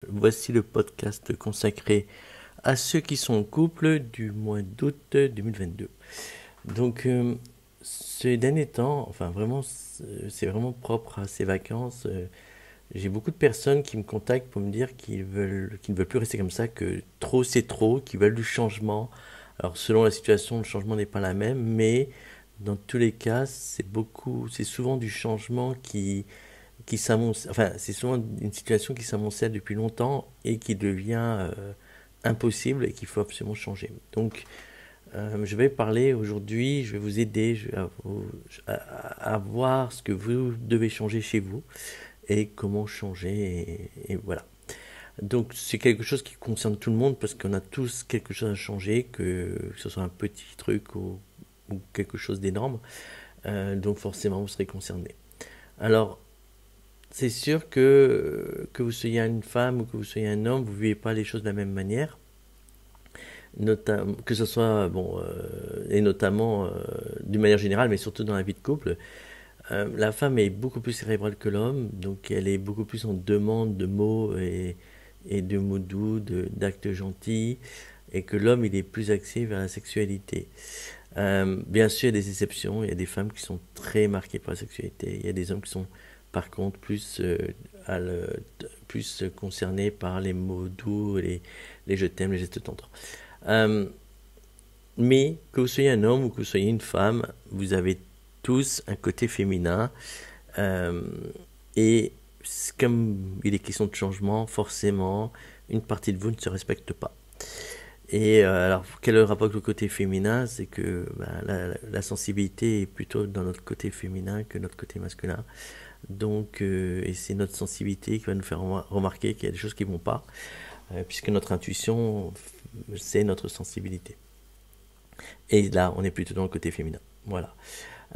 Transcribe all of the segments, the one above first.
Voici le podcast consacré à ceux qui sont en couple du mois d'août 2022. Donc, ces derniers temps, enfin vraiment, c'est vraiment propre à ces vacances. J'ai beaucoup de personnes qui me contactent pour me dire qu'ils ne veulent plus rester comme ça, que trop c'est trop, qu'ils veulent du changement. Alors, selon la situation, le changement n'est pas la même, mais dans tous les cas, c'est souvent du changement qui s'amoncelle, enfin, c'est souvent une situation qui s'amoncelle depuis longtemps et qui devient impossible et qu'il faut absolument changer. Donc, je vais parler aujourd'hui, je vais vous aider à voir ce que vous devez changer chez vous et comment changer, et voilà. Donc, c'est quelque chose qui concerne tout le monde parce qu'on a tous quelque chose à changer, que ce soit un petit truc ou quelque chose d'énorme. Donc, forcément, vous serez concerné. Alors, c'est sûr que vous soyez une femme ou que vous soyez un homme, vous ne vivez pas les choses de la même manière. Que ce soit, bon, et notamment d'une manière générale, mais surtout dans la vie de couple. La femme est beaucoup plus cérébrale que l'homme, donc elle est beaucoup plus en demande de mots et de mots doux, d'actes gentils, et que l'homme, il est plus axé vers la sexualité. Bien sûr, il y a des exceptions. Il y a des femmes qui sont très marquées par la sexualité. Il y a des hommes qui sont, par contre, plus concernés par les mots doux, les je t'aime, les gestes tendres. Euh, mais que vous soyez un homme ou que vous soyez une femme, vous avez tous un côté féminin. Euh, et comme il est question de changement, forcément, une partie de vous ne se respecte pas. Et alors, quel est le rapport avec le côté féminin? C'est que la sensibilité est plutôt dans notre côté féminin que notre côté masculin. Donc, et c'est notre sensibilité qui va nous faire remarquer qu'il y a des choses qui ne vont pas, puisque notre intuition, c'est notre sensibilité. Et là, on est plutôt dans le côté féminin. Voilà.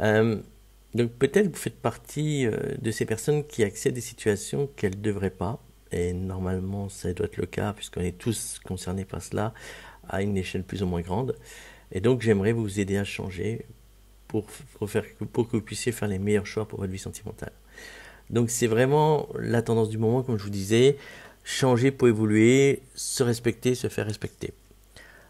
Euh, donc, peut-être que vous faites partie de ces personnes qui acceptent des situations qu'elles ne devraient pas. Et normalement, ça doit être le cas, puisqu'on est tous concernés par cela, à une échelle plus ou moins grande. Et donc, j'aimerais vous aider à changer pour que vous puissiez faire les meilleurs choix pour votre vie sentimentale. Donc, c'est vraiment la tendance du moment, comme je vous disais, changer pour évoluer, se respecter, se faire respecter.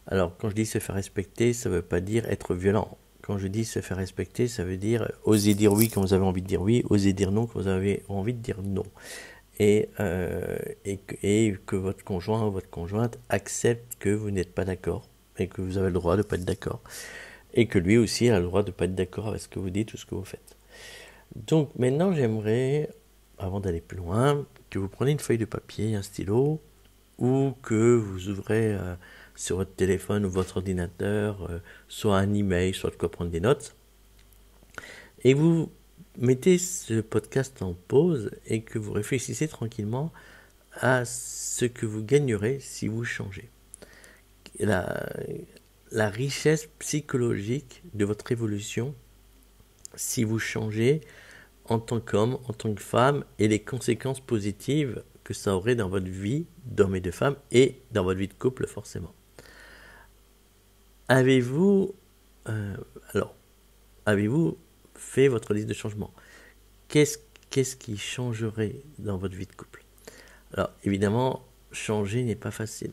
Alors, quand je dis se faire respecter, ça ne veut pas dire être violent. Quand je dis se faire respecter, ça veut dire oser dire oui quand vous avez envie de dire oui, oser dire non quand vous avez envie de dire non. Et que votre conjoint ou votre conjointe accepte que vous n'êtes pas d'accord et que vous avez le droit de ne pas être d'accord et que lui aussi a le droit de ne pas être d'accord avec ce que vous dites ou ce que vous faites. Donc maintenant j'aimerais, avant d'aller plus loin, que vous preniez une feuille de papier, un stylo, ou que vous ouvrez sur votre téléphone ou votre ordinateur soit un email, soit de quoi prendre des notes, et vous mettez ce podcast en pause et que vous réfléchissez tranquillement à ce que vous gagnerez si vous changez. La richesse psychologique de votre évolution si vous changez en tant qu'homme, en tant que femme, et les conséquences positives que ça aurait dans votre vie d'homme et de femme et dans votre vie de couple forcément. Avez-vous euh, alors avez-vous fait votre liste de changements? Qu'est-ce qui changerait dans votre vie de couple? Alors, évidemment, changer n'est pas facile.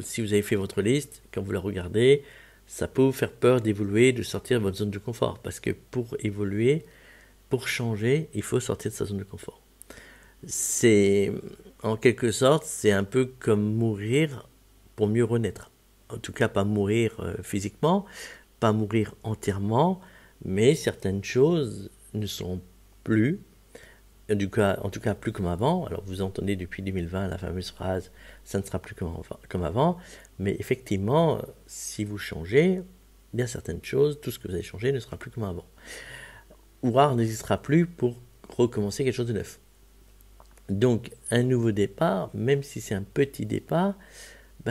Si vous avez fait votre liste, quand vous la regardez, ça peut vous faire peur d'évoluer, de sortir de votre zone de confort. Parce que pour évoluer, pour changer, il faut sortir de sa zone de confort. C'est, en quelque sorte, c'est un peu comme mourir pour mieux renaître. En tout cas, pas mourir physiquement, pas mourir entièrement, mais certaines choses ne seront plus, en tout cas plus comme avant. Alors vous entendez depuis 2020 la fameuse phrase ça ne sera plus comme avant, mais effectivement, si vous changez, bien certaines choses, tout ce que vous avez changé ne sera plus comme avant. Ou rare n'existera plus pour recommencer quelque chose de neuf. Donc un nouveau départ, même si c'est un petit départ,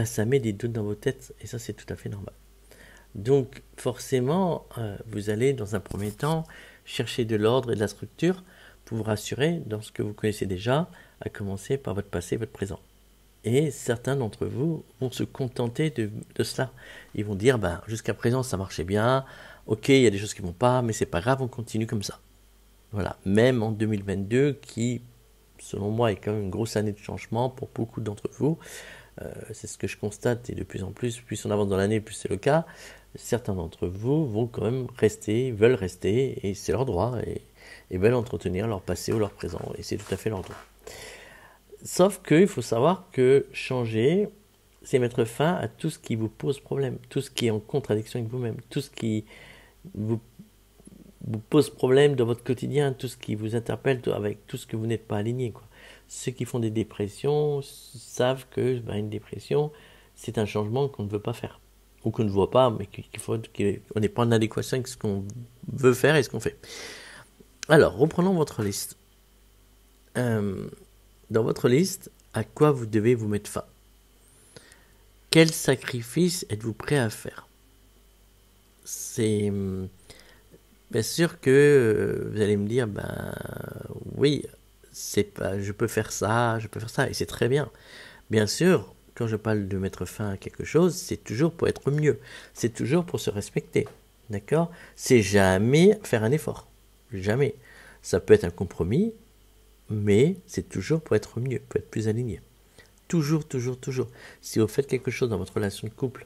ça met des doutes dans vos têtes et ça c'est tout à fait normal. Donc forcément, vous allez dans un premier temps chercher de l'ordre et de la structure pour vous rassurer dans ce que vous connaissez déjà, à commencer par votre passé, votre présent. Et certains d'entre vous vont se contenter de cela. Ils vont dire, jusqu'à présent ça marchait bien, ok, il y a des choses qui ne vont pas, mais c'est pas grave, on continue comme ça. Voilà, même en 2022 qui selon moi, est quand même une grosse année de changement pour beaucoup d'entre vous. C'est ce que je constate, et de plus en plus on avance dans l'année, plus c'est le cas. Certains d'entre vous vont quand même rester, veulent rester, et c'est leur droit, et veulent entretenir leur passé ou leur présent, et c'est tout à fait leur droit. Sauf qu'il faut savoir que changer, c'est mettre fin à tout ce qui vous pose problème, tout ce qui est en contradiction avec vous-même, tout ce qui vous pose problème dans votre quotidien, tout ce qui vous interpelle, avec tout ce que vous n'êtes pas aligné, quoi. Ceux qui font des dépressions savent que une dépression, c'est un changement qu'on ne veut pas faire, ou qu'on ne voit pas, mais qu'on n'est pas en adéquation avec ce qu'on veut faire et ce qu'on fait. Alors, reprenons votre liste. Dans votre liste, à quoi vous devez vous mettre fin? Quel sacrifice êtes-vous prêt à faire? C'est bien sûr que vous allez me dire, oui, je peux faire ça, et c'est très bien. Bien sûr, quand je parle de mettre fin à quelque chose, c'est toujours pour être mieux, c'est toujours pour se respecter, d'accord? C'est jamais faire un effort, jamais. Ça peut être un compromis, mais c'est toujours pour être mieux, pour être plus aligné. Toujours, toujours, toujours. Si vous faites quelque chose dans votre relation de couple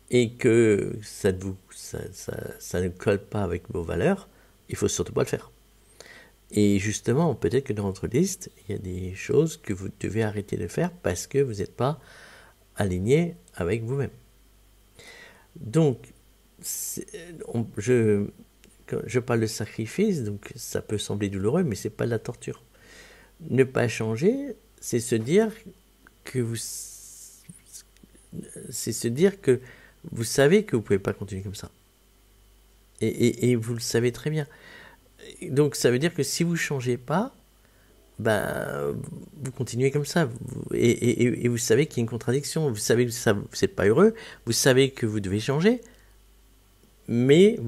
et que ça ne colle pas avec vos valeurs, il faut surtout pas le faire. Et justement, peut-être que dans votre liste, il y a des choses que vous devez arrêter de faire parce que vous n'êtes pas aligné avec vous-même. Donc, quand je parle de sacrifice, donc ça peut sembler douloureux, mais c'est pas de la torture. Ne pas changer, c'est se dire que vous savez que vous pouvez pas continuer comme ça. Et vous le savez très bien. Donc ça veut dire que si vous changez pas, vous continuez comme ça. Et vous savez qu'il y a une contradiction. Vous savez que vous n'êtes pas heureux. Vous savez que vous devez changer. Mais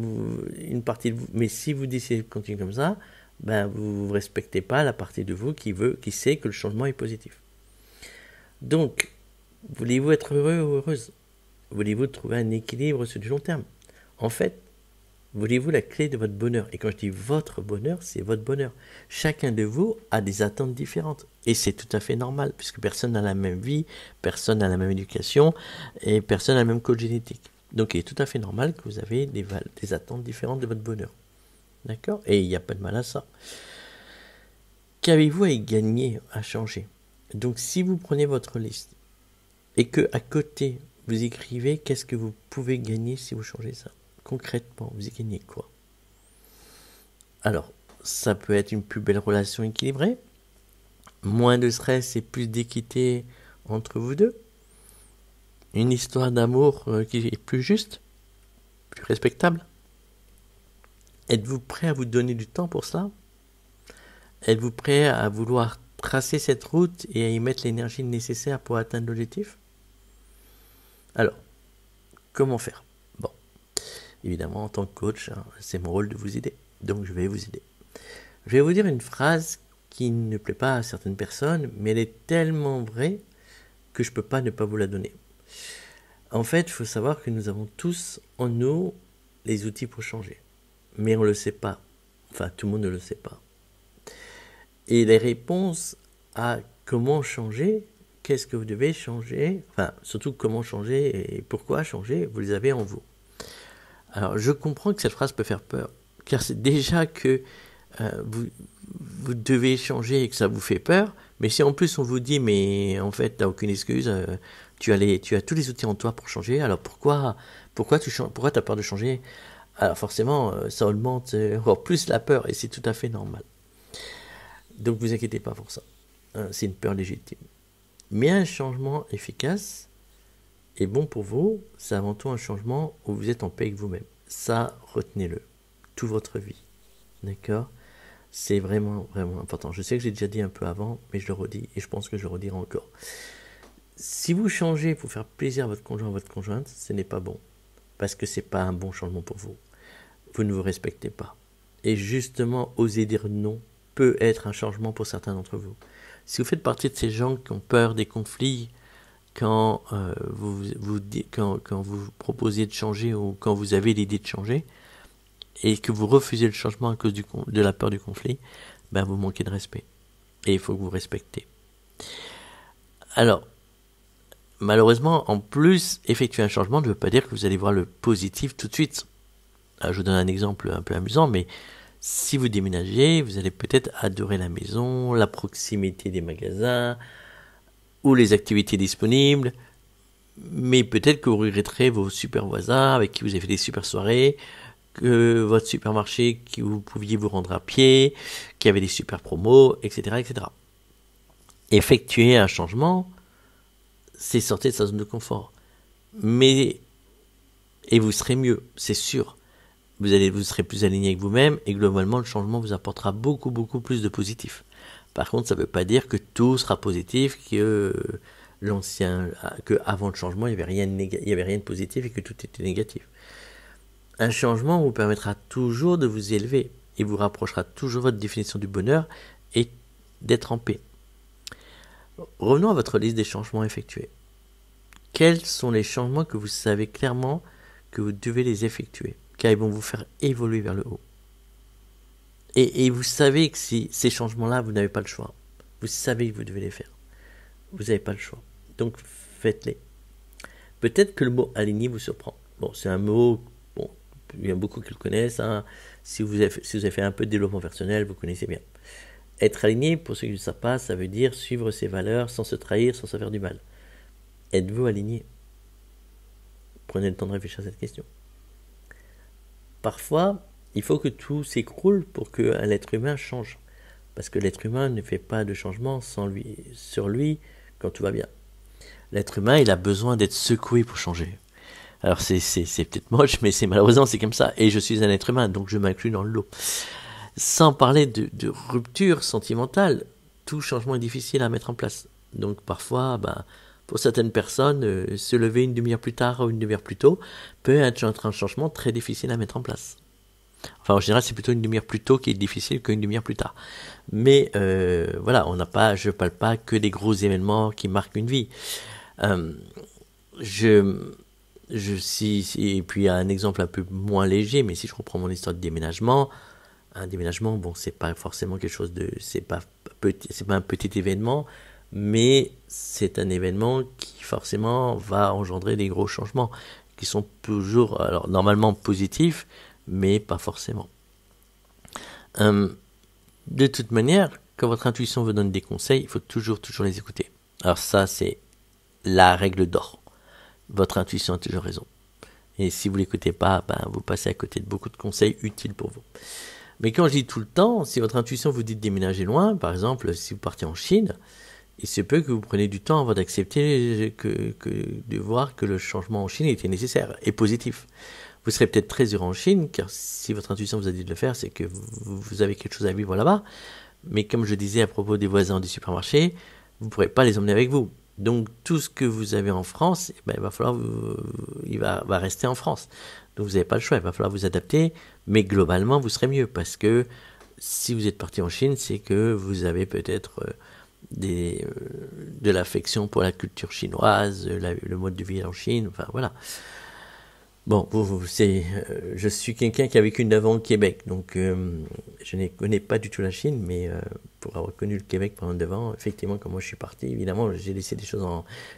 mais si vous décidez de continuer comme ça, vous ne respectez pas la partie de vous qui sait que le changement est positif. Donc, voulez-vous être heureux ou heureuse? Voulez-vous trouver un équilibre sur du long terme? En fait, voulez-vous la clé de votre bonheur? Et quand je dis votre bonheur, c'est votre bonheur. Chacun de vous a des attentes différentes. Et c'est tout à fait normal, puisque personne n'a la même vie, personne n'a la même éducation, et personne n'a le même code génétique. Donc il est tout à fait normal que vous avez des attentes différentes de votre bonheur. D'accord? Et il n'y a pas de mal à ça. Qu'avez-vous à y gagner, à changer? Donc si vous prenez votre liste, et que à côté, vous écrivez qu'est-ce que vous pouvez gagner si vous changez ça. Concrètement, vous y gagnez quoi? Alors, ça peut être une plus belle relation équilibrée, moins de stress et plus d'équité entre vous deux, une histoire d'amour qui est plus juste, plus respectable. Êtes-vous prêt à vous donner du temps pour ça? Êtes-vous prêt à vouloir tracer cette route et à y mettre l'énergie nécessaire pour atteindre l'objectif? Alors, comment faire? Bon, évidemment, en tant que coach, c'est mon rôle de vous aider. Donc, je vais vous aider. Je vais vous dire une phrase qui ne plaît pas à certaines personnes, mais elle est tellement vraie que je ne peux pas ne pas vous la donner. En fait, il faut savoir que nous avons tous en nous les outils pour changer. Mais on ne le sait pas. Enfin, tout le monde ne le sait pas. Et les réponses à comment changer, qu'est-ce que vous devez changer, enfin, surtout comment changer et pourquoi changer, vous les avez en vous. Alors, je comprends que cette phrase peut faire peur, car c'est déjà que vous devez changer et que ça vous fait peur, mais si en plus on vous dit, mais en fait, tu n'as aucune excuse, tu as tous les outils en toi pour changer, alors pourquoi tu as peur de changer? Alors forcément, ça augmente encore plus la peur, et c'est tout à fait normal. Donc vous inquiétez pas pour ça, c'est une peur légitime. Mais un changement efficace et bon pour vous, c'est avant tout un changement où vous êtes en paix avec vous-même. Ça, retenez-le, toute votre vie, d'accord? C'est vraiment, vraiment important. Je sais que j'ai déjà dit un peu avant, mais je le redis, et je pense que je le redirai encore. Si vous changez pour faire plaisir à votre conjoint ou votre conjointe, ce n'est pas bon, parce que ce n'est pas un bon changement pour vous. Vous ne vous respectez pas. Et justement, oser dire non peut être un changement pour certains d'entre vous. Si vous faites partie de ces gens qui ont peur des conflits, quand vous proposez de changer ou quand vous avez l'idée de changer, et que vous refusez le changement à cause de la peur du conflit, vous manquez de respect. Et il faut que vous respectez. Alors, malheureusement, en plus, effectuer un changement ne veut pas dire que vous allez voir le positif tout de suite. Alors, je vous donne un exemple un peu amusant, mais si vous déménagez, vous allez peut-être adorer la maison, la proximité des magasins ou les activités disponibles, mais peut-être que vous regretterez vos super voisins avec qui vous avez fait des super soirées, que votre supermarché que vous pouviez vous rendre à pied, qui avait des super promos, etc., etc. Effectuer un changement, c'est sortir de sa zone de confort. Mais, et vous serez mieux, c'est sûr. Vous serez plus aligné avec vous-même et globalement, le changement vous apportera beaucoup, beaucoup plus de positif. Par contre, ça ne veut pas dire que tout sera positif, que avant le changement, il n'y avait rien de positif et que tout était négatif. Un changement vous permettra toujours de vous élever et vous rapprochera toujours de votre définition du bonheur et d'être en paix. Revenons à votre liste des changements effectués. Quels sont les changements que vous savez clairement que vous devez les effectuer, car ils vont vous faire évoluer vers le haut. Et vous savez que si ces changements-là, vous n'avez pas le choix. Vous savez que vous devez les faire. Vous n'avez pas le choix. Donc faites-les. Peut-être que le mot aligné vous surprend. Bon, c'est un mot, bon, il y a beaucoup qui le connaissent. Hein. Si vous avez fait un peu de développement personnel, vous connaissez bien. Être aligné, pour ceux qui ne savent pas, ça veut dire suivre ses valeurs sans se trahir, sans se faire du mal. Êtes-vous aligné? Prenez le temps de réfléchir à cette question. Parfois, il faut que tout s'écroule pour que l'être humain change. Parce que l'être humain ne fait pas de changement sur lui quand tout va bien. L'être humain, il a besoin d'être secoué pour changer. Alors c'est peut-être moche, mais malheureusement c'est comme ça. Et je suis un être humain, donc je m'inclus dans le lot. Sans parler de rupture sentimentale, tout changement est difficile à mettre en place. Donc parfois, pour certaines personnes, se lever une demi-heure plus tard ou une demi-heure plus tôt peut être un changement très difficile à mettre en place. Enfin, en général, c'est plutôt une demi-heure plus tôt qui est difficile qu'une demi-heure plus tard. Mais voilà, je parle pas que des gros événements qui marquent une vie. Et puis un exemple un peu moins léger, mais si je reprends mon histoire de déménagement, un déménagement, bon, c'est pas forcément quelque chose c'est pas un petit événement, mais c'est un événement qui forcément va engendrer des gros changements qui sont toujours, alors normalement positifs, mais pas forcément. De toute manière, quand votre intuition vous donne des conseils, il faut toujours les écouter. Alors ça, c'est la règle d'or. Votre intuition a toujours raison. Et si vous l'écoutez pas, vous passez à côté de beaucoup de conseils utiles pour vous. Mais quand je dis tout le temps, si votre intuition vous dit de déménager loin, par exemple, si vous partez en Chine, il se peut que vous preniez du temps avant d'accepter de voir que le changement en Chine était nécessaire et positif. Vous serez peut-être très heureux en Chine, car si votre intuition vous a dit de le faire, c'est que vous avez quelque chose à vivre là-bas. Mais comme je disais à propos des voisins du supermarché, vous ne pourrez pas les emmener avec vous. Donc tout ce que vous avez en France, il va falloir il va rester en France. Donc vous n'avez pas le choix, il va falloir vous adapter, mais globalement vous serez mieux parce que si vous êtes parti en Chine, c'est que vous avez peut-être de l'affection pour la culture chinoise, le mode de vie en Chine, enfin voilà. Bon, je suis quelqu'un qui a vécu 9 ans au Québec, donc je ne connais pas du tout la Chine, mais pour avoir connu le Québec pendant 9 ans, effectivement, quand moi je suis parti, évidemment, j'ai laissé des choses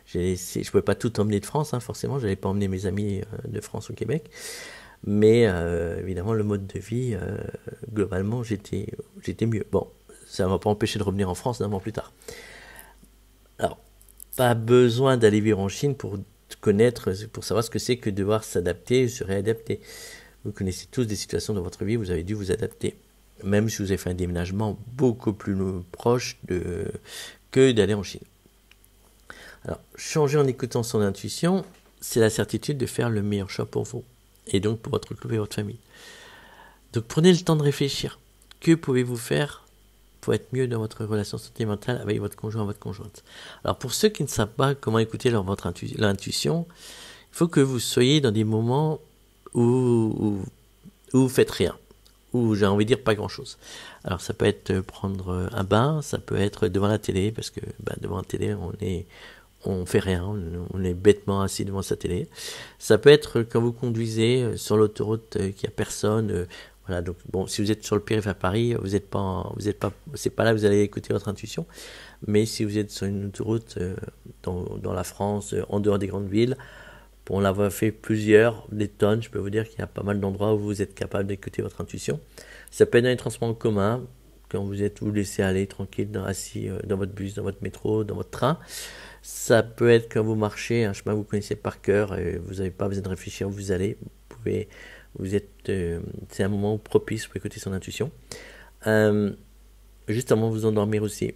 je pouvais pas tout emmener de France, hein, forcément, j'allais pas emmener mes amis de France au Québec, mais évidemment, le mode de vie, globalement, j'étais mieux. Bon, ça ne m'a pas empêché de revenir en France 9 ans plus tard. Alors, pas besoin d'aller vivre en Chine pour savoir ce que c'est que devoir s'adapter, se réadapter. Vous connaissez tous des situations dans votre vie où vous avez dû vous adapter. Même si vous avez fait un déménagement beaucoup plus proche que d'aller en Chine. Alors, changer en écoutant son intuition, c'est la certitude de faire le meilleur choix pour vous. Et donc pour votre couple et votre famille. Donc prenez le temps de réfléchir. Que pouvez-vous faire pour être mieux dans votre relation sentimentale avec votre conjoint ou votre conjointe. Alors pour ceux qui ne savent pas comment écouter votre intuition, il faut que vous soyez dans des moments où vous faites rien, où j'ai envie de dire pas grand-chose. Alors ça peut être prendre un bain, ça peut être devant la télé, parce que devant la télé on fait rien, on est bêtement assis devant sa télé. Ça peut être quand vous conduisez sur l'autoroute qu'il n'y a personne, Voilà, donc bon, si vous êtes sur le périph' à Paris, c'est pas là que vous allez écouter votre intuition. Mais si vous êtes sur une autoroute dans la France, en dehors des grandes villes, pour en avoir fait plusieurs, des tonnes, je peux vous dire qu'il y a pas mal d'endroits où vous êtes capable d'écouter votre intuition. Ça peut être dans les transports en commun, quand vous êtes vous laissez aller tranquille, assis dans votre bus, dans votre métro, dans votre train. Ça peut être quand vous marchez un chemin que vous connaissez par cœur et vous n'avez pas besoin de réfléchir où vous allez. C'est un moment propice pour écouter son intuition. Euh, Juste avant de vous endormir aussi.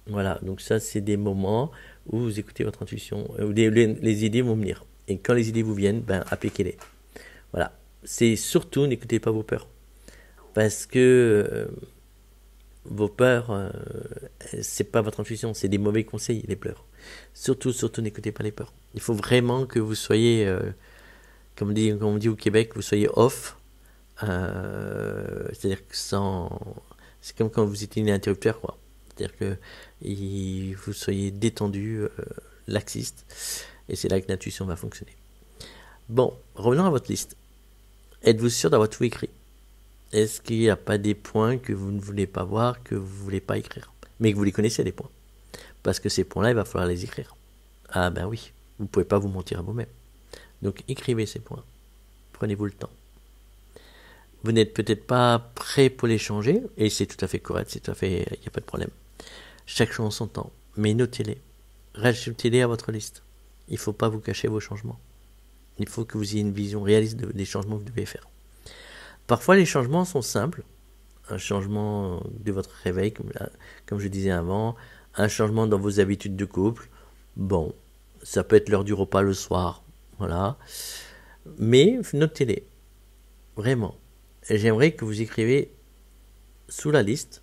Voilà, donc ça c'est des moments où vous écoutez votre intuition, où les idées vont venir. Et quand les idées vous viennent, ben appliquez-les. Voilà. C'est surtout n'écoutez pas vos peurs. Parce que vos peurs, c'est pas votre intuition, c'est des mauvais conseils, les peurs. Surtout, surtout n'écoutez pas les peurs. Il faut vraiment que vous soyez, comme on dit au Québec, vous soyez off. C'est-à-dire que c'est comme quand vous éteignez l'interrupteur, quoi. C'est-à-dire que vous soyez détendu, laxiste, et c'est là que l'intuition va fonctionner. Bon, revenons à votre liste. Êtes-vous sûr d'avoir tout écrit? Est-ce qu'il n'y a pas des points que vous ne voulez pas voir, que vous ne voulez pas écrire? Mais que vous les connaissez, les points. Parce que ces points-là, il va falloir les écrire. Ah ben oui, vous ne pouvez pas vous mentir à vous-même. Donc écrivez ces points. Prenez-vous le temps. Vous n'êtes peut-être pas prêt pour les changer, et c'est tout à fait correct, il n'y a pas de problème. Chaque chose en son temps. Mais notez-les. Rajoutez-les à votre liste. Il ne faut pas vous cacher vos changements. Il faut que vous ayez une vision réaliste des changements que vous devez faire. Parfois, les changements sont simples. Un changement de votre réveil, comme je disais avant, un changement dans vos habitudes de couple. Bon, ça peut être l'heure du repas le soir, voilà. Mais notez-les, vraiment. Et j'aimerais que vous écriviez sous la liste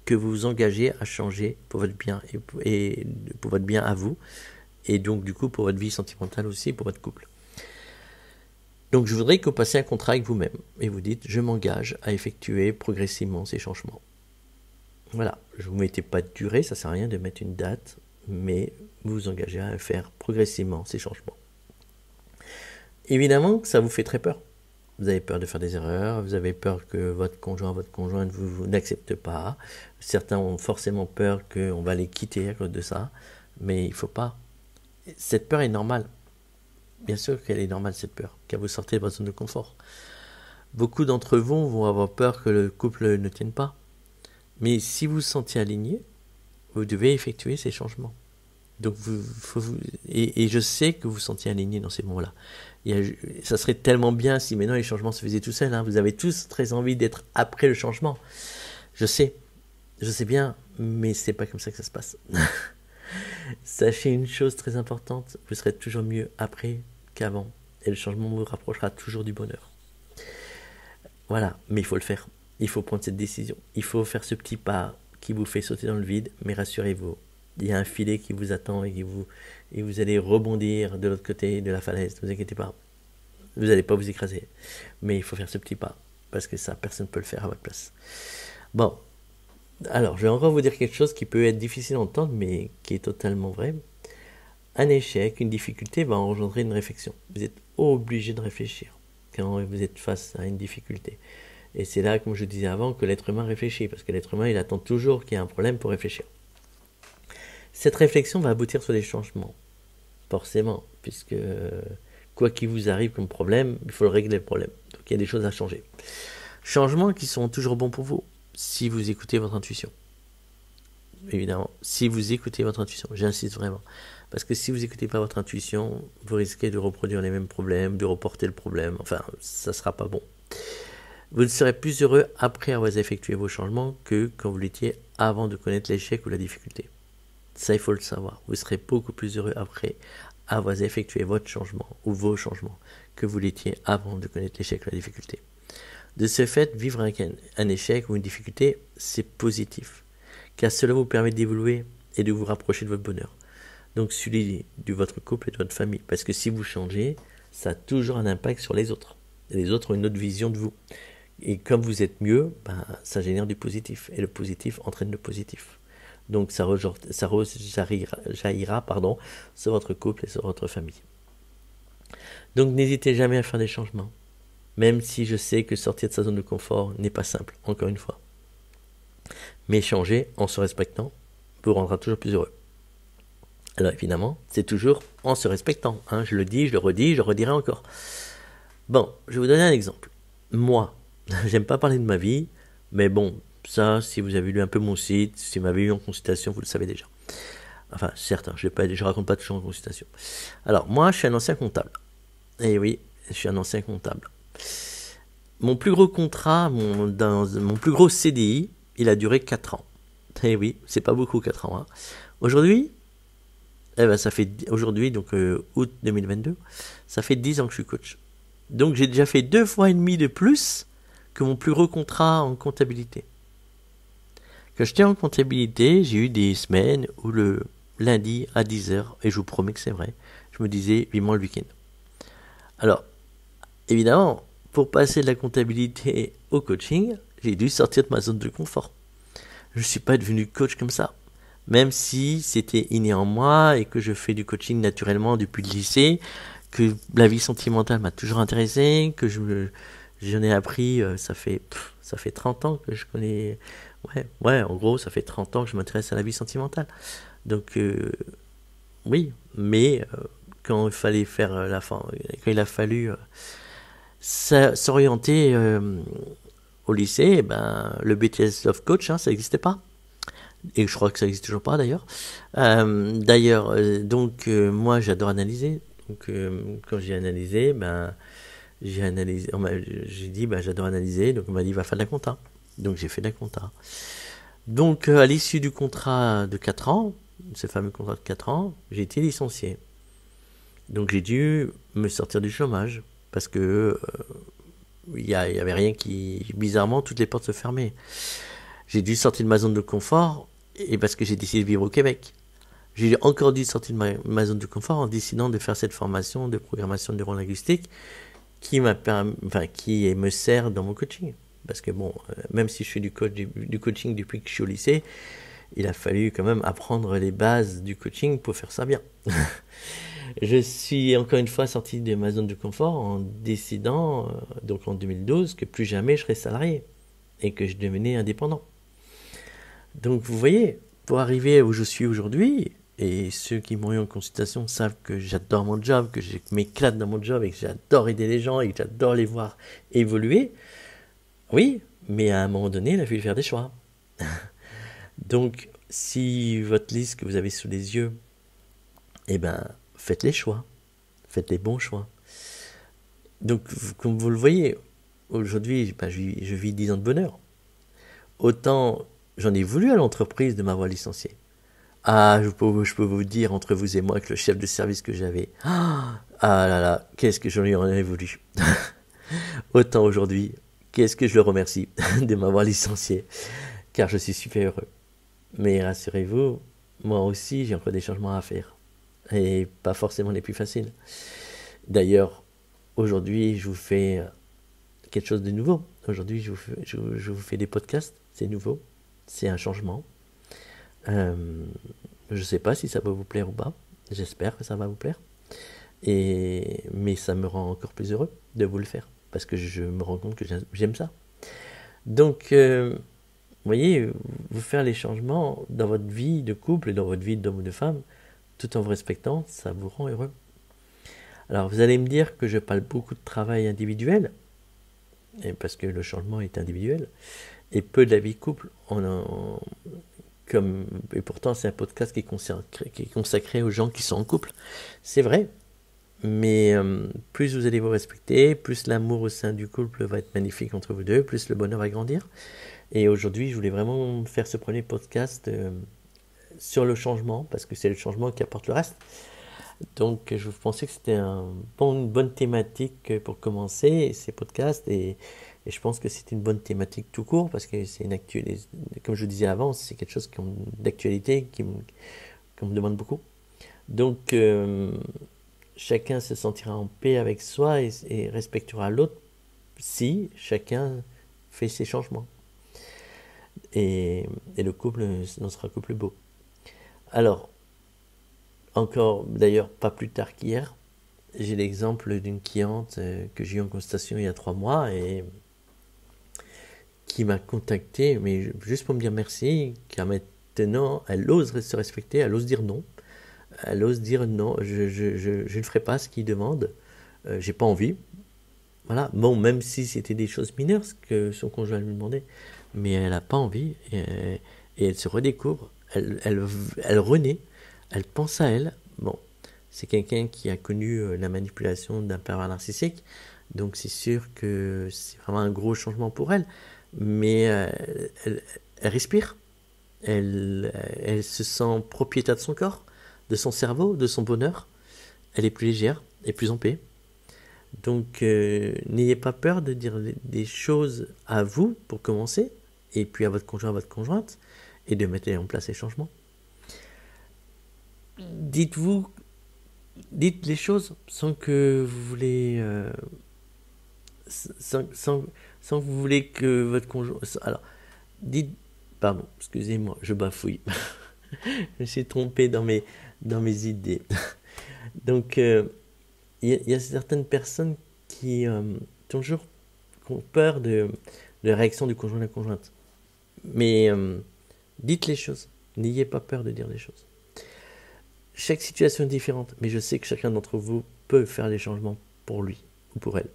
que vous vous engagez à changer pour votre bien et pour votre bien à vous, et donc du coup pour votre vie sentimentale aussi, pour votre couple. Donc je voudrais que vous passiez un contrat avec vous-même et vous dites je m'engage à effectuer progressivement ces changements. Voilà, je ne vous mettez pas de durée, ça ne sert à rien de mettre une date, mais vous vous engagez à faire progressivement ces changements. Évidemment que ça vous fait très peur. Vous avez peur de faire des erreurs, vous avez peur que votre conjointe vous n'accepte pas. Certains ont forcément peur qu'on va les quitter à cause de ça, mais il ne faut pas. Cette peur est normale. Bien sûr qu'elle est normale, cette peur, car vous sortez de votre zone de confort. Beaucoup d'entre vous vont avoir peur que le couple ne tienne pas. Mais si vous vous sentez aligné, vous devez effectuer ces changements. Donc, et je sais que vous vous sentiez aligné dans ces moments-là. Ça serait tellement bien si maintenant les changements se faisaient tout seuls. Hein. Vous avez tous très envie d'être après le changement. Je sais bien, mais c'est pas comme ça que ça se passe. Sachez une chose très importante, vous serez toujours mieux après qu'avant. Et le changement vous rapprochera toujours du bonheur. Voilà, mais il faut le faire. Il faut prendre cette décision. Il faut faire ce petit pas qui vous fait sauter dans le vide, mais rassurez-vous, il y a un filet qui vous attend et vous allez rebondir de l'autre côté de la falaise. Ne vous inquiétez pas. Vous n'allez pas vous écraser. Mais il faut faire ce petit pas, parce que ça, personne ne peut le faire à votre place. Bon, alors, je vais encore vous dire quelque chose qui peut être difficile à entendre, mais qui est totalement vrai. Un échec, une difficulté va engendrer une réflexion. Vous êtes obligé de réfléchir quand vous êtes face à une difficulté. Et c'est là, comme je disais avant, que l'être humain réfléchit, parce que l'être humain, il attend toujours qu'il y ait un problème pour réfléchir. Cette réflexion va aboutir sur des changements, forcément, puisque quoi qu'il vous arrive comme problème, il faut le régler le problème. Donc il y a des choses à changer. Changements qui sont toujours bons pour vous, si vous écoutez votre intuition. Évidemment, si vous écoutez votre intuition, j'insiste vraiment. Parce que si vous n'écoutez pas votre intuition, vous risquez de reproduire les mêmes problèmes, de reporter le problème, enfin, ça ne sera pas bon. Vous ne serez plus heureux après avoir effectué vos changements que quand vous l'étiez avant de connaître l'échec ou la difficulté. Ça, il faut le savoir. Vous serez beaucoup plus heureux après avoir effectué votre changement ou vos changements que vous l'étiez avant de connaître l'échec ou la difficulté. De ce fait, vivre avec un échec ou une difficulté, c'est positif, car cela vous permet d'évoluer et de vous rapprocher de votre bonheur. Donc celui de votre couple et de votre famille, parce que si vous changez, ça a toujours un impact sur les autres. Et les autres ont une autre vision de vous. Et comme vous êtes mieux, ça génère du positif, et le positif entraîne le positif. Donc ça jaillira sur votre couple et sur votre famille. Donc n'hésitez jamais à faire des changements. Même si je sais que sortir de sa zone de confort n'est pas simple, encore une fois. Mais changer en se respectant vous rendra toujours plus heureux. Alors évidemment, c'est toujours en se respectant. Hein. Je le dis, je le redis, je le redirai encore. Bon, je vais vous donner un exemple. Moi, j'aime pas parler de ma vie, mais bon, ça, si vous avez lu un peu mon site, si vous m'avez eu en consultation, vous le savez déjà. Enfin, certes, hein, je raconte pas toujours en consultation. Alors, moi, je suis un ancien comptable. Et oui, je suis un ancien comptable. Mon plus gros contrat, mon plus gros CDI, il a duré 4 ans. Et oui, c'est pas beaucoup 4 ans. Hein. Aujourd'hui, ça fait aujourd'hui, donc août 2022, ça fait 10 ans que je suis coach. Donc j'ai déjà fait 2 fois et demi de plus que mon plus gros contrat en comptabilité. Quand j'étais en comptabilité, j'ai eu des semaines où le lundi à 10h, et je vous promets que c'est vrai, je me disais vivement le week-end. Alors, évidemment, pour passer de la comptabilité au coaching, j'ai dû sortir de ma zone de confort. Je ne suis pas devenu coach comme ça. Même si c'était inné en moi et que je fais du coaching naturellement depuis le lycée, que la vie sentimentale m'a toujours intéressé, que j'en ai appris, ça fait 30 ans que je connais, en gros, ça fait 30 ans que je m'intéresse à la vie sentimentale. Donc, oui, mais quand il fallait faire quand il a fallu s'orienter au lycée, le BTS Love Coach, ça n'existait pas. Et je crois que ça n'existe toujours pas d'ailleurs. Donc moi j'adore analyser. Donc quand j'ai analysé, j'ai dit j'adore analyser. Donc on m'a dit va faire de la compta. Donc j'ai fait de la compta. Donc à l'issue du contrat de 4 ans, ce fameux contrat de 4 ans, j'ai été licencié. Donc j'ai dû me sortir du chômage parce que il y avait rien qui, bizarrement, toutes les portes se fermaient. J'ai dû sortir de ma zone de confort et parce que j'ai décidé de vivre au Québec. J'ai encore dû sortir de ma zone de confort en décidant de faire cette formation de programmation neurolinguistique qui me sert dans mon coaching. Parce que bon, même si je fais du coaching depuis que je suis au lycée, il a fallu quand même apprendre les bases du coaching pour faire ça bien. Je suis encore une fois sorti de ma zone de confort en décidant, donc en 2012, que plus jamais je serais salarié et que je devenais indépendant. Donc vous voyez, pour arriver où je suis aujourd'hui, et ceux qui m'ont eu en consultation savent que j'adore mon job, que je m'éclate dans mon job et que j'adore aider les gens et que j'adore les voir évoluer, oui, mais à un moment donné, il a fallu faire des choix. Donc, si votre liste que vous avez sous les yeux, faites les choix, faites les bons choix. Donc, comme vous le voyez, aujourd'hui, je vis 10 ans de bonheur. Autant j'en ai voulu à l'entreprise de m'avoir licencié. Ah, je peux vous dire, entre vous et moi, que le chef de service que j'avais, ah là là, qu'est-ce que j'en ai voulu. Autant aujourd'hui, qu'est-ce que je le remercie de m'avoir licencié, car je suis super heureux. Mais rassurez-vous, moi aussi, j'ai encore des changements à faire, et pas forcément les plus faciles. D'ailleurs, aujourd'hui, je vous fais quelque chose de nouveau. Aujourd'hui, je vous fais des podcasts, c'est nouveau, c'est un changement. Je sais pas si ça va vous plaire ou pas. J'espère que ça va vous plaire. Mais ça me rend encore plus heureux de vous le faire. Parce que je me rends compte que j'aime ça. Donc, vous voyez, vous faire les changements dans votre vie de couple et dans votre vie d'homme ou de femme, tout en vous respectant, ça vous rend heureux. Alors, vous allez me dire que je parle beaucoup de travail individuel, parce que le changement est individuel, et peu de la vie de couple. Et pourtant, c'est un podcast qui est consacré aux gens qui sont en couple. C'est vrai, mais plus vous allez vous respecter, plus l'amour au sein du couple va être magnifique entre vous deux, plus le bonheur va grandir. Et aujourd'hui, je voulais vraiment faire ce premier podcast sur le changement, parce que c'est le changement qui apporte le reste. Donc, je pensais que c'était une bonne thématique pour commencer ces podcasts, et je pense que c'est une bonne thématique tout court, parce que c'est une actualité, comme je disais avant, c'est quelque chose d'actualité qu'on me demande beaucoup. Donc, chacun se sentira en paix avec soi et respectera l'autre si chacun fait ses changements. Et le couple n'en sera que plus beau. Alors, encore, d'ailleurs, pas plus tard qu'hier, j'ai l'exemple d'une cliente que j'ai eu en consultation il y a 3 mois et qui m'a contacté, mais juste pour me dire merci, car maintenant elle ose se respecter, elle ose dire non. Elle ose dire non, je ne ferai pas ce qu'il demande, j'ai pas envie. Voilà, bon, même si c'était des choses mineures, ce que son conjoint lui demandait, mais elle n'a pas envie et elle se redécouvre, elle renaît, elle pense à elle. Bon, c'est quelqu'un qui a connu la manipulation d'un pervers narcissique, donc c'est sûr que c'est vraiment un gros changement pour elle, mais elle respire, elle se sent propriétaire de son corps, de son cerveau, de son bonheur, elle est plus légère et plus en paix. Donc, n'ayez pas peur de dire des choses à vous pour commencer, et puis à votre conjoint, à votre conjointe, et de mettre en place les changements. Dites les choses sans que vous voulez, sans que vous voulez que votre conjoint. Alors, pardon, excusez-moi, je bafouille. Je me suis trompé dans mes idées. Donc, y a certaines personnes qui toujours ont peur de la réaction du conjoint ou de la conjointe. Mais dites les choses. N'ayez pas peur de dire les choses. Chaque situation est différente, mais je sais que chacun d'entre vous peut faire les changements pour lui ou pour elle.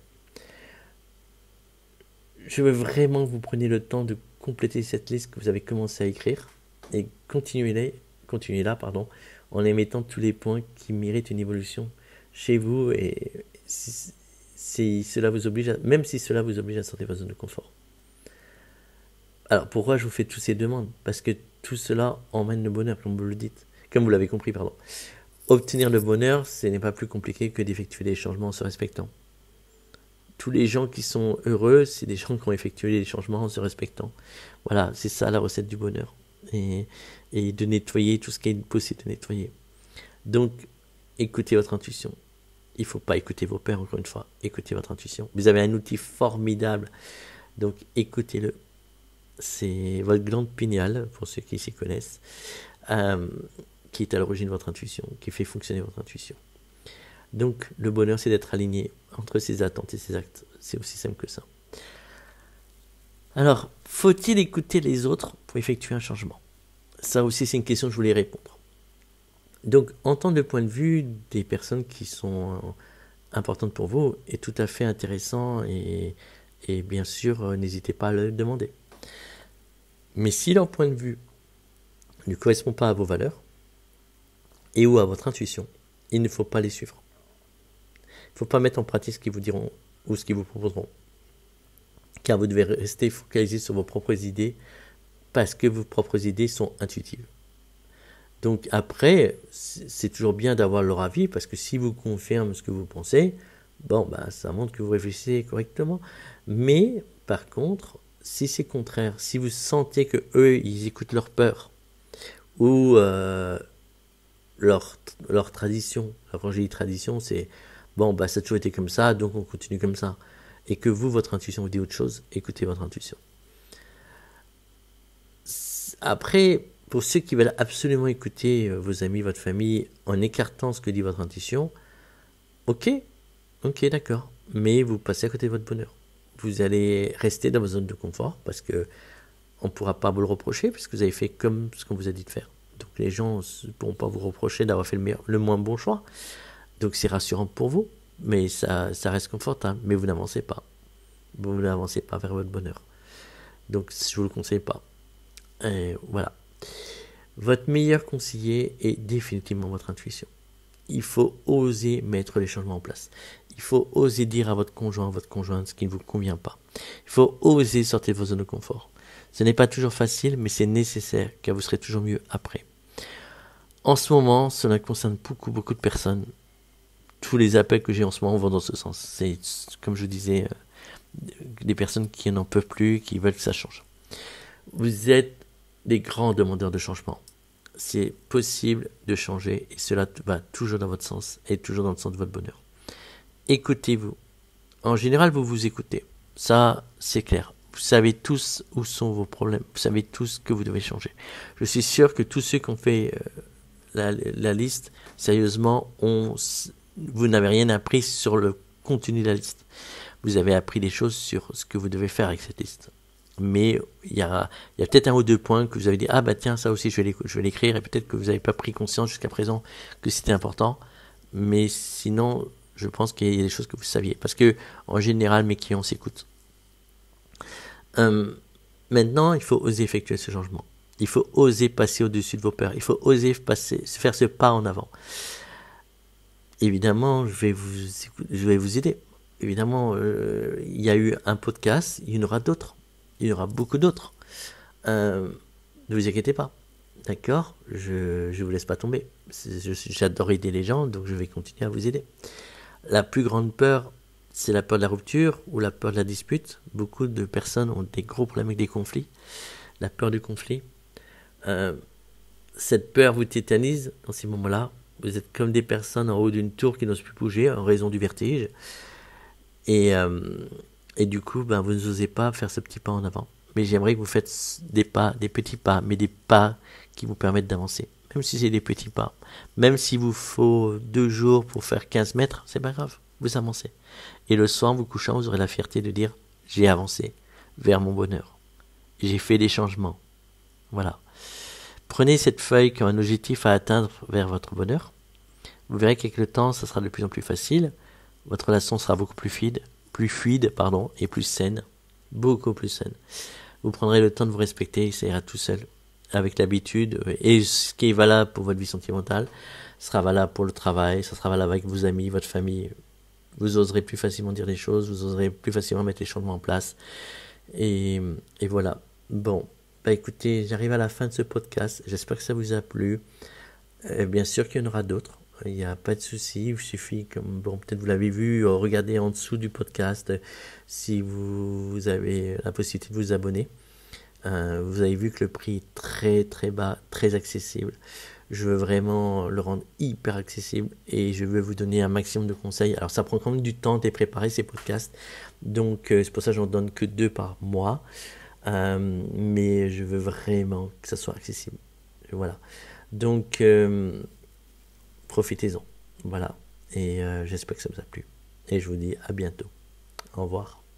Je veux vraiment que vous preniez le temps de compléter cette liste que vous avez commencé à écrire et continuez-la, en émettant tous les points qui méritent une évolution chez vous et si cela vous oblige même si cela vous oblige à sortir de votre zone de confort. Alors pourquoi je vous fais toutes ces demandes? Parce que tout cela emmène le bonheur, comme vous l'avez compris, pardon. Obtenir le bonheur, ce n'est pas plus compliqué que d'effectuer des changements en se respectant. Tous les gens qui sont heureux, c'est des gens qui ont effectué des changements en se respectant. Voilà, c'est ça la recette du bonheur. Et de nettoyer tout ce qui est possible de nettoyer. Donc, écoutez votre intuition. Il ne faut pas écouter vos pères, encore une fois. Écoutez votre intuition. Vous avez un outil formidable. Donc, écoutez-le. C'est votre glande pinéale, pour ceux qui s'y connaissent, qui est à l'origine de votre intuition, qui fait fonctionner votre intuition. Donc, le bonheur, c'est d'être aligné entre ses attentes et ses actes. C'est aussi simple que ça. Alors, faut-il écouter les autres pour effectuer un changement? Ça aussi, c'est une question que je voulais répondre. Donc, entendre le point de vue des personnes qui sont importantes pour vous est tout à fait intéressant et bien sûr, n'hésitez pas à le demander. Mais si leur point de vue ne correspond pas à vos valeurs et ou à votre intuition, il ne faut pas les suivre. Il ne faut pas mettre en pratique ce qu'ils vous diront ou ce qu'ils vous proposeront. Car vous devez rester focalisé sur vos propres idées parce que vos propres idées sont intuitives. Donc après, c'est toujours bien d'avoir leur avis parce que si vous confirment ce que vous pensez, ça montre que vous réfléchissez correctement. Mais par contre, si c'est contraire, si vous sentez que eux ils écoutent leur peur ou leur tradition, alors quand je dis tradition, c'est ça a toujours été comme ça, donc on continue comme ça, et que vous, votre intuition vous dit autre chose, écoutez votre intuition. Après, pour ceux qui veulent absolument écouter vos amis, votre famille, en écartant ce que dit votre intuition, ok, d'accord, mais vous passez à côté de votre bonheur. Vous allez rester dans votre zone de confort parce que on ne pourra pas vous le reprocher parce que vous avez fait comme ce qu'on vous a dit de faire. Donc les gens ne pourront pas vous reprocher d'avoir fait le moins bon choix. Donc c'est rassurant pour vous, mais ça reste confortable. Mais vous n'avancez pas. Vous n'avancez pas vers votre bonheur. Donc je ne vous le conseille pas. Voilà. Votre meilleur conseiller est définitivement votre intuition. Il faut oser mettre les changements en place. Il faut oser dire à votre conjoint, à votre conjointe ce qui ne vous convient pas. Il faut oser sortir de vos zones de confort. Ce n'est pas toujours facile, mais c'est nécessaire, car vous serez toujours mieux après. En ce moment, cela concerne beaucoup de personnes. Tous les appels que j'ai en ce moment vont dans ce sens. C'est, comme je disais, des personnes qui n'en peuvent plus, qui veulent que ça change. Vous êtes des grands demandeurs de changement. C'est possible de changer et cela va toujours dans votre sens et toujours dans le sens de votre bonheur. Écoutez-vous. En général, vous vous écoutez. Ça, c'est clair. Vous savez tous où sont vos problèmes. Vous savez tous que vous devez changer. Je suis sûr que tous ceux qui ont fait la liste, sérieusement, ont vous n'avez rien appris sur le contenu de la liste. Vous avez appris des choses sur ce que vous devez faire avec cette liste. Mais il y a peut-être un ou deux points que vous avez dit, ah bah tiens, ça aussi je vais l'écrire, et peut-être que vous n'avez pas pris conscience jusqu'à présent que c'était important. Mais sinon, je pense qu'il y a des choses que vous saviez. Parce que, en général, mes clients s'écoutent. Maintenant, il faut oser effectuer ce changement. Il faut oser passer au-dessus de vos peurs. Il faut oser faire ce pas en avant. Évidemment, je vais vous aider. Évidemment, il y a eu un podcast, il y en aura d'autres. Il y en aura beaucoup d'autres. Ne vous inquiétez pas. D'accord ? Je vous laisse pas tomber. J'adore aider les gens, donc je vais continuer à vous aider. La plus grande peur, c'est la peur de la rupture ou la peur de la dispute. Beaucoup de personnes ont des gros problèmes avec des conflits. La peur du conflit. Cette peur vous tétanise dans ces moments-là. Vous êtes comme des personnes en haut d'une tour qui n'osent plus bouger en raison du vertige. Et du coup, vous n'osez pas faire ce petit pas en avant. Mais j'aimerais que vous faites des petits pas, mais des pas qui vous permettent d'avancer. Même si c'est des petits pas. Même s'il vous faut 2 jours pour faire 15 mètres, c'est pas grave. Vous avancez. Et le soir, en vous couchant, vous aurez la fierté de dire, j'ai avancé vers mon bonheur. J'ai fait des changements. Voilà. Prenez cette feuille comme un objectif à atteindre vers votre bonheur. Vous verrez qu'avec le temps, ça sera de plus en plus facile. Votre relation sera beaucoup plus fluide, et plus saine. Beaucoup plus saine. Vous prendrez le temps de vous respecter et ça ira tout seul. Avec l'habitude, et ce qui est valable pour votre vie sentimentale, sera valable pour le travail, ça sera valable avec vos amis, votre famille. Vous oserez plus facilement dire des choses, vous oserez plus facilement mettre les changements en place. Et voilà. Bon. Écoutez, j'arrive à la fin de ce podcast. J'espère que ça vous a plu. Bien sûr qu'il y en aura d'autres. Il n'y a pas de souci. Il suffit, peut-être vous l'avez vu, regardez en dessous du podcast si vous avez la possibilité de vous abonner. Vous avez vu que le prix est très très bas, très accessible. Je veux vraiment le rendre hyper accessible et je veux vous donner un maximum de conseils. Alors ça prend quand même du temps de préparer ces podcasts. Donc c'est pour ça que j'en donne que 2 par mois. Mais je veux vraiment que ça soit accessible. Voilà. Donc, profitez-en. Voilà. Et j'espère que ça vous a plu. Et je vous dis à bientôt. Au revoir.